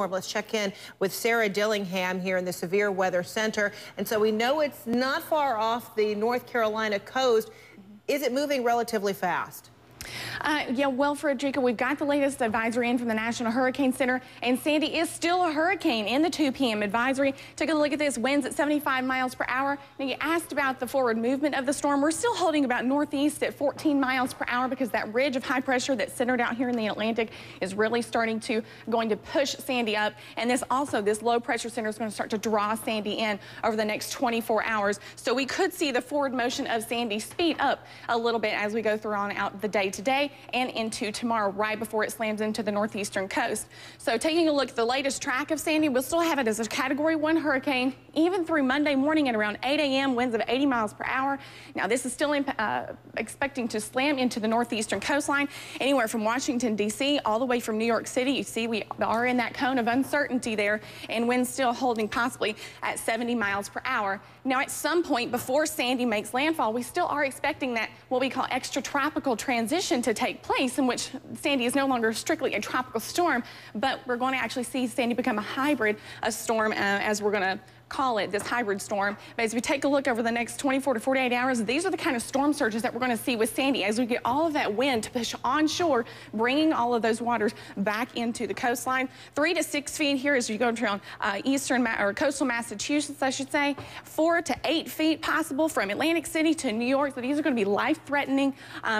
Let's check in with Sarah Dillingham here in the Severe Weather Center. And so we know it's not far off the North Carolina coast. Is it moving relatively fast? Yeah, well, Frederica, we've got the latest advisory in from the National Hurricane Center, and Sandy is still a hurricane in the 2 p.m. advisory. Take a look at this, winds at 75 miles per hour. Now, you asked about the forward movement of the storm. We're still holding about northeast at 14 miles per hour because that ridge of high pressure that's centered out here in the Atlantic is really going to push Sandy up. And this low pressure center is going to start to draw Sandy in over the next 24 hours. So we could see the forward motion of Sandy speed up a little bit as we go through on out the day today and into tomorrow, right before it slams into the northeastern coast. So taking a look at the latest track of Sandy, we'll still have it as a Category 1 hurricane, even through Monday morning at around 8 a.m., winds of 80 miles per hour. Now, this is still expecting to slam into the northeastern coastline, anywhere from Washington, D.C., all the way from New York City. You see, we are in that cone of uncertainty there, and winds still holding possibly at 70 miles per hour. Now, at some point before Sandy makes landfall, we still are expecting that what we call extratropical transition to take place, in which Sandy is no longer strictly a tropical storm, but we're going to actually see Sandy become a hybrid, a storm, as we're going to call it, this hybrid storm. But as we take a look over the next 24 to 48 hours, these are the kind of storm surges that we're going to see with Sandy as we get all of that wind to push onshore, bringing all of those waters back into the coastline. 3 to 6 feet here as you go around coastal Massachusetts, I should say. 4 to 8 feet possible from Atlantic City to New York. So these are going to be life-threatening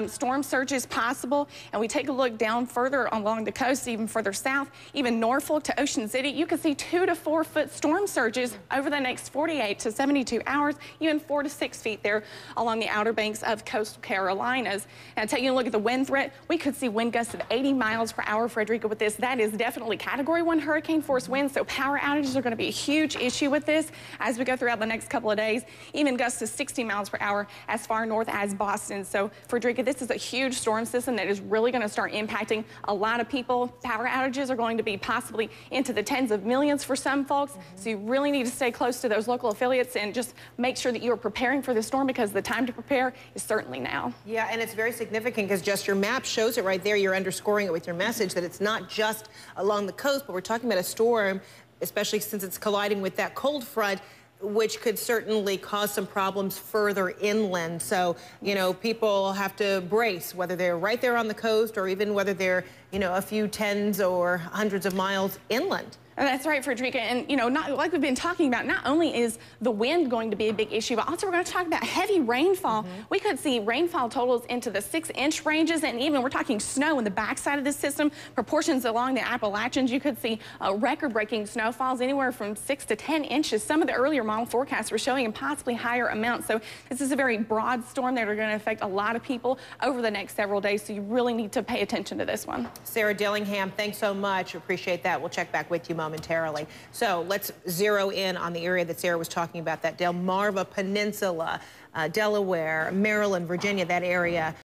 storm surges possible. And we take a look down further along the coast, even further south, even Norfolk to Ocean City. You can see 2 to 4 foot storm surges over the next 48 to 72 hours, even 4 to 6 feet there along the outer banks of coastal Carolinas. And taking a look at the wind threat, we could see wind gusts of 80 miles per hour, Frederica, with this. That is definitely Category 1 hurricane force winds, so power outages are going to be a huge issue with this as we go throughout the next couple of days, even gusts to 60 miles per hour as far north as Boston. So, Frederica, this is a huge storm system that is really going to start impacting a lot of people. Power outages are going to be possibly into the tens of millions for some folks, so you really need to stay close to those local affiliates and just make sure that you are preparing for the storm, because the time to prepare is certainly now. Yeah, and it's very significant because just your map shows it right there. You're underscoring it with your message that it's not just along the coast, but we're talking about a storm, especially since it's colliding with that cold front, which could certainly cause some problems further inland. So, you know, people have to brace, whether they're right there on the coast or even whether they're, you know, a few tens or hundreds of miles inland. That's right, Frederica. And, you know, like we've been talking about, not only is the wind going to be a big issue, but also we're going to talk about heavy rainfall. We could see rainfall totals into the 6-inch ranges, and even we're talking snow in the backside of this system. Proportions along the Appalachians, you could see record-breaking snowfalls anywhere from 6 to 10 inches. Some of the earlier model forecasts were showing possibly higher amounts. So this is a very broad storm that are going to affect a lot of people over the next several days. So you really need to pay attention to this one. Sarah Dillingham, thanks so much. Appreciate that. We'll check back with you momentarily. So let's zero in on the area that Sarah was talking about, that Delmarva Peninsula, Delaware, Maryland, Virginia, that area.